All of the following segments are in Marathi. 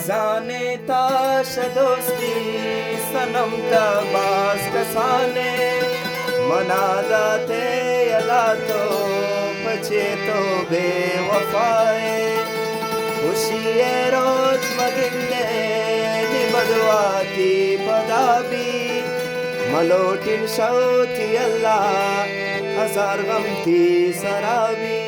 जाने ताश दोस्ती सनम तबास कसाने मना जाते यला तो पचे तो बेवफाए खुशिये रोज मगिल्ले निबदवाती पदाबी मलोटिन शौती अल्लाह हजार गमती सराबी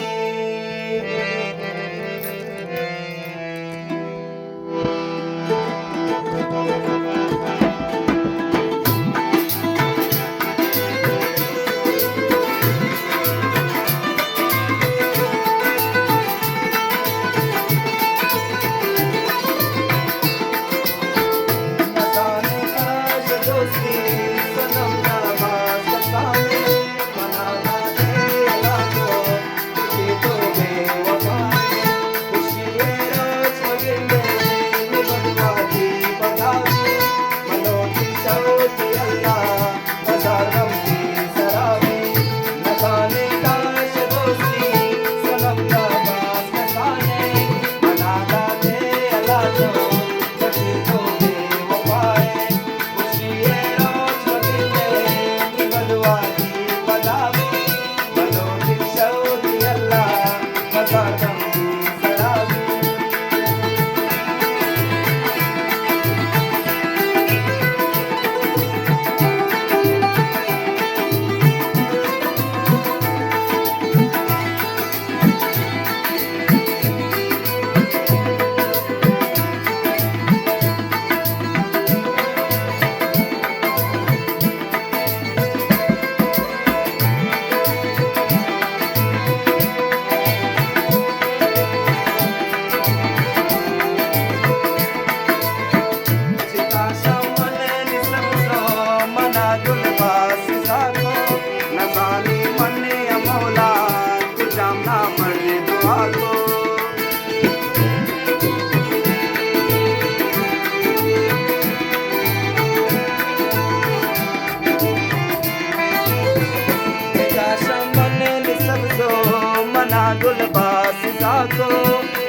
गुलबास जाको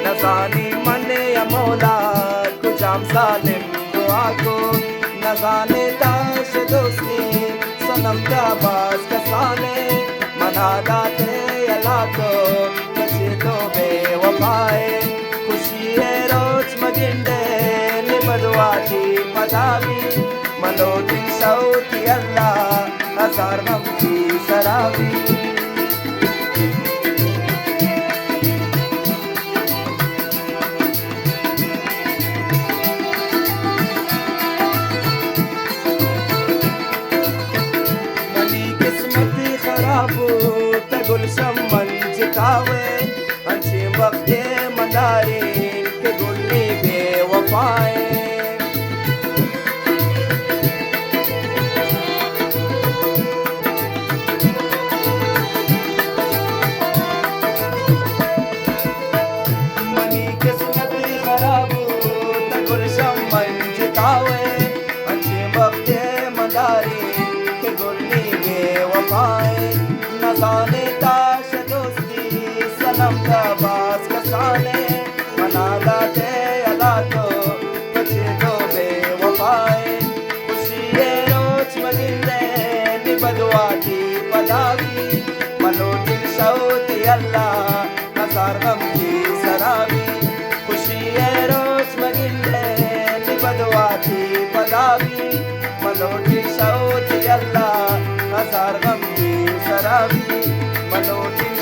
नजानी मने या मौला कुजाम सालिम दुआ को नजाने ताश दोस्ती सनम तबास कसाने मना दाते अला को बचे तो बेवफाए खुशी है रोज मगिंडे निबदवाती पदावी मलोटी शौती अल्लाह हजार गमती सराबी गुलशन मंजितावे अंशी वक्ते मदारी के गुल्ली बेवफाए मनी किस्मत खराब गुलशन मंजितावे अंशी वक्ते मदारी के गुल्ली बेवफाए नजाने ताश दोस्ती सनम तबास कसाने मना लाते अला तो बचे तो बेवफाए खुशी रोज मगिल्ले निबदवाती पदावी मलोटी शौती अल्लाह हजार गमती सराबी खुशी रोज मगिल्ले निबदवाती पदावी मलोटी शौती अल्लाह हजार गमती सराबी मलोटी